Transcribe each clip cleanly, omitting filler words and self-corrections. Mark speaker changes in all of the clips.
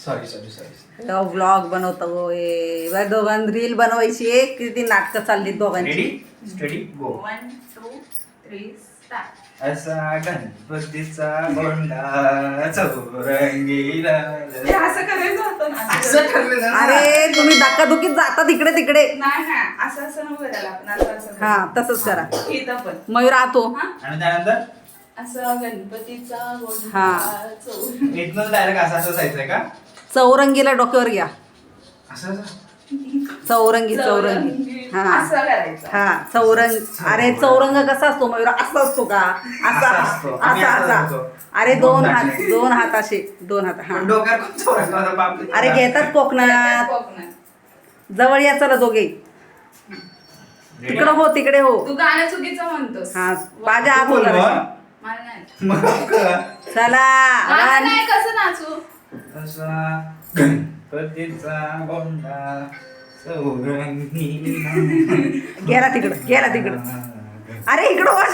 Speaker 1: Sorry sorry sorry.
Speaker 2: Vlog बनवतो दोघां reel बनवायची आहे. किती नाटकं चालली दोघांची.
Speaker 1: रेडी स्टडी गो.
Speaker 3: 1 2 3 स्टार्ट.
Speaker 1: असा गणपतीचा गोंडा चौरंगीला.
Speaker 3: असं करायचं होतं ना.
Speaker 1: असं ठरलेलं ना.
Speaker 2: अरे तुम्ही धक्काधुकीत जाता तिकडे तिकडे.
Speaker 3: नाही ना असं असं नको करायला आपण असं
Speaker 2: हा तसंच करा.
Speaker 3: इथं पण
Speaker 2: मयूर आतो.
Speaker 3: हा
Speaker 1: आणि त्यानंतर
Speaker 3: असं गणपतीचा गोंधळ
Speaker 2: हा.
Speaker 3: चौरंगी.
Speaker 1: इथनं डायरेक्ट असं असं जायचंय का?
Speaker 2: चौरंगीला डोक्यावर घ्या.
Speaker 1: असं असं.
Speaker 2: चौरंगी चौरंगी. हा
Speaker 3: असं करायचं.
Speaker 2: हा चौरंग. अरे चौरंग कसा असतो मयूर? असा असतो का? असा
Speaker 1: असा असतो. आम्ही
Speaker 2: असा
Speaker 1: असा
Speaker 2: असा.
Speaker 1: करतो.
Speaker 2: अरे दोन हात
Speaker 1: हात.
Speaker 2: दोन हात असे दोन हात. हा
Speaker 1: पण डोक्यावर कोण चौरंग होता बाप रे.
Speaker 2: अरे घेतात कोकणात.
Speaker 3: कोकणात.
Speaker 2: जवळ या चला दोघे. तिकडं हो तिकडे हो.
Speaker 3: तू गाणं चुकीचं म्हणतोस.
Speaker 2: हा माझ्या हात
Speaker 1: बोल
Speaker 2: होता.
Speaker 1: मग.
Speaker 3: मला नाही.
Speaker 1: मग का?
Speaker 2: चला
Speaker 3: गाणं
Speaker 2: run.
Speaker 3: नाही कसं नाचू.
Speaker 1: असा गणपतीचा गोंडा चौरंगीला.
Speaker 2: गेला तिकडं गेला तिकडं. अरे इकडं हो ना.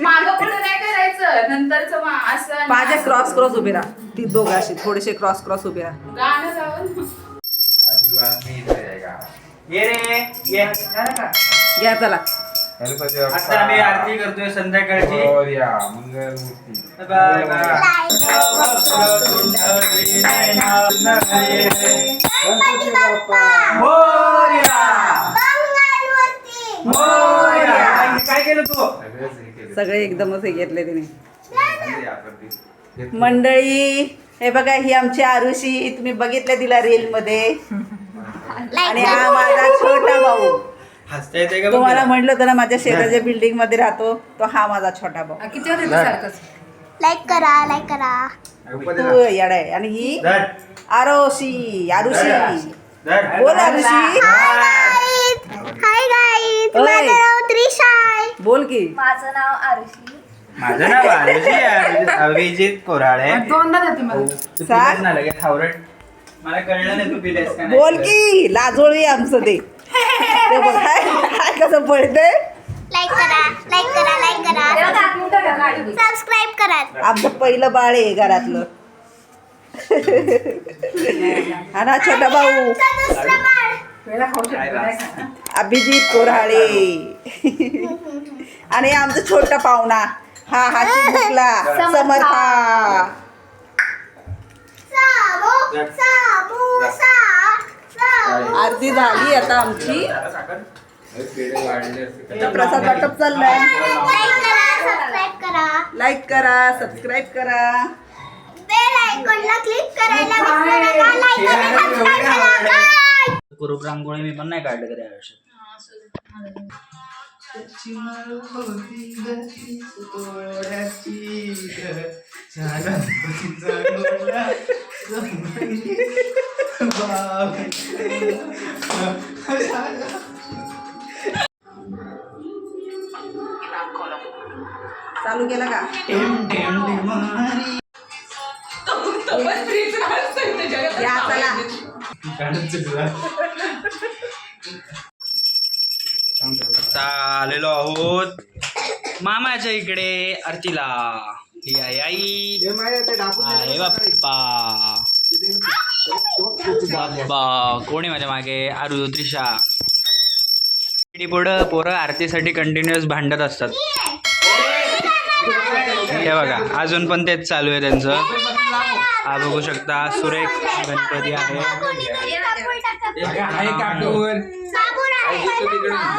Speaker 3: मागं पुढे नाही करायचं. नंतरच असं
Speaker 2: माझ्या क्रॉस क्रॉस उभे राहा. ती दोघं अशी थोडेसे क्रॉस क्रॉस उभे राहा.
Speaker 3: गाणं गावं.
Speaker 1: ये रे ये. झालं का?
Speaker 2: घ्या चला.
Speaker 1: आता आम्ही आरती करतोय संध्याकाळची.
Speaker 4: मंगलमूर्ती.
Speaker 1: गणपती बाप्पा मोरया. मोरया. काय केलं तू?
Speaker 2: सगळे एकदमच हे घेतले तिने. मंडळी हे बघा ही आमची आरुषी. तुम्ही बघितलं तिला रील मध्ये. आणि हा माझा छोटा भाऊ.
Speaker 1: हसता येते का?
Speaker 2: तुम्हाला म्हटलं होतं ना माझ्या शेजारच्या बिल्डिंग मध्ये राहतो तो हा माझा छोटा भाऊ.
Speaker 3: किती होते सारखंच.
Speaker 5: लाईक करा लाईक करा.
Speaker 2: तू येडा आहे. आणि ही आरुषी आरुषी.
Speaker 1: धर.
Speaker 2: बोल आरुषी.
Speaker 5: हाय गाईज
Speaker 2: ओय.
Speaker 5: माझं नाव त्रिशा आहे.
Speaker 2: बोल की.
Speaker 5: माझं नाव आरुषी.
Speaker 1: माझं नाव अभिजित कोराळे. तू पिलास ना लगेच हावरट. मला कळलं नाही तू पिलेस का नाही.
Speaker 2: बोल की लाजोळी आमचं ते. ते बघ हाय हाय कसं पळते.
Speaker 5: लाईक करा लाईक करा लाईक करा. सबस्क्राईब करा.
Speaker 2: आमचं पहिलं बाळ आहे घरातलं. हा ना छोटा भाऊ
Speaker 5: आमचं दुसरं बाळ.
Speaker 2: अभिजित कोराळे. आणि आमचं छोटा पाहुणा हा हा चिमुकला समर्था.
Speaker 5: साबू साबू साबू.
Speaker 2: आरती झाली आता आमची. आता प्रसाद वाटप चाललाय.
Speaker 5: लाईक करा सबस्क्राईब करा.
Speaker 2: लाईक करा सबस्क्राईब करा.
Speaker 5: बेल आयकॉनला क्लिक करायला विसरू नका. लाईक आणि सबस्क्राईब करा. बाय.
Speaker 1: कुरूप रांगोळी मी पण नाही काढलं कधी आयुष्यात.
Speaker 2: चालू केला का? या चला.
Speaker 1: आता आलेलो आहोत मामाच्या इकडे आरतीला. ही आहे आई. आहे बाप्पा. बाप्पा कोण आहे माझ्या मागे? आरू त्रिशा. पुढं पोरं आरतीसाठी कंटिन्युअस भांडत असतात. हे बघा अजून पण तेच चालू आहे त्यांचं. हा बघू शकता सुरेख गणपती आहे.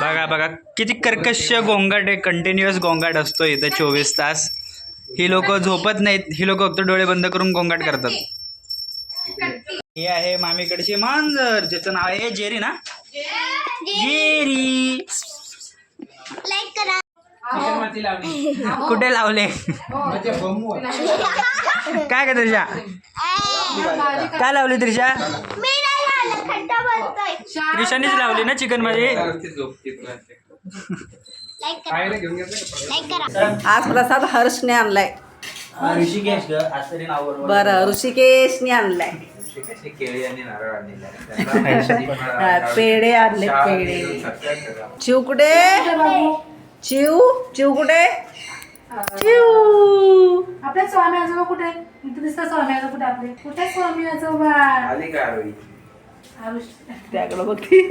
Speaker 1: बघा बघा किती कर्कश गोंगाट आहे. कंटिन्युअस गोंगाट असतो इथं 24 तास. ही लोक झोपत नाहीत. ही लोक फक्त डोळे बंद करून गोंगाट करतात. हे आहे मामीकडची मांजर ज्याचं नाव आहे जेरी ना. जेरी.
Speaker 5: लाईक करा.
Speaker 1: कुठे लावले? काय का त्रिशा? काय लावली त्रिशा?
Speaker 5: मी नाही लावलं, खड्डा बोलतोय.
Speaker 1: त्रिशानीच लावली ना चिकन मध्ये.
Speaker 5: लाईक करा लाईक करा.
Speaker 2: आज प्रसाद हर्षने आणलाय.
Speaker 1: ऋषिकेश आज तरी नाव बरोबर.
Speaker 2: बरं ऋषिकेशने आणलाय.
Speaker 4: केळी आणि नारळ
Speaker 2: पेढे आणले पेढे. चिव कुठे? चिव चिव कुठे?
Speaker 3: आपल्या स्वामी आजोबा कुठे आहे? इथे दिसतात स्वामी आजोबा कुठे आपले? कुठे आहे स्वामी आजोबा?
Speaker 4: आली का आरोही?
Speaker 3: आरुष
Speaker 2: त्याकडं बघती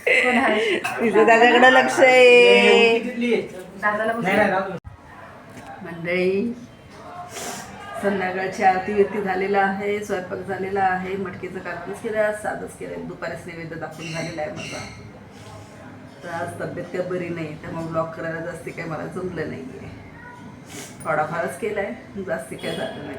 Speaker 3: कोण आहे?
Speaker 2: तिचं त्याच्याकडे लक्ष आहे.
Speaker 3: दादाला बघ.
Speaker 2: मंडळी संध्याकाळची आरती व्यक्ती झालेला आहे, स्वयंपाक झालेला आहे, मटकीचं कालवणच केलं, आज साधंच केलं, दुपारीच नैवेद्य दाखवून झालेला आहे माझा. तर आज तब्येत काय बरी नाही, त्यामुळे ब्लॉग करायला जास्ती काही मला जमलं नाही आहे. थोडाफारच केला आहे, जास्ती काय झालं नाही.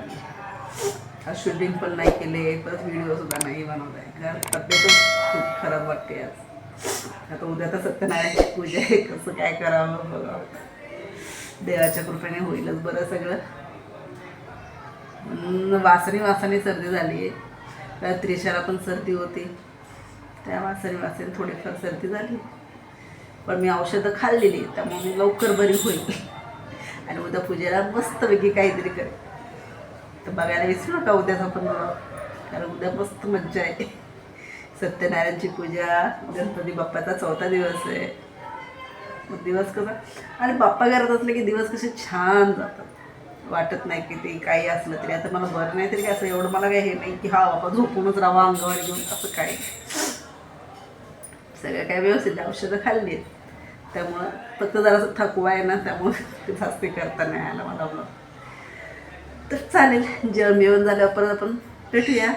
Speaker 2: आज शूटिंग पण नाही केले, परत व्हिडिओसुद्धा नाही बनवला आहे, कारण तब्येतच खूप खराब वाटते आज. आता उद्या तर सत्यनारायणची पूजा आहे, कसं काय करावं बघावं. देवाच्या कृपेने होईलच बरं सगळं. वासनी सर्दी झाली आहे. त्रिशाला पण सर्दी होती, त्या वासनी थोडीफार सर्दी झाली, पण मी औषधं खाल्लेली त्यामुळे मी लवकर बरी होईल. आणि उद्या पूजेला मस्तपैकी काहीतरी करेल. तर बघायला विसरू नका उद्याचा पण ब्लॉग, कारण उद्या मस्त मज्जा आहे. सत्यनारायणची पूजा, गणपती बाप्पाचा 4था दिवस आहे. मग दिवस कसा, आणि बाप्पा घरात असले की दिवस कसे छान जातात, वाटत नाही की ते काही असलं तरी. आता मला बरं नाही तरी काय असं एवढं मला काही हे नाही की हा बाप्पा झोपूनच राहावा अंगावर घेऊन, असं काय. सगळं काय व्यवस्थित, औषधं खाल्ली आहेत, त्यामुळं फक्त जरासं थकवा आहे ना, त्यामुळं ते जास्ती करता नाही आलं मला ब्लॉग. तर चालेल, जेवण झाल्यावर परत आपण भेटूया.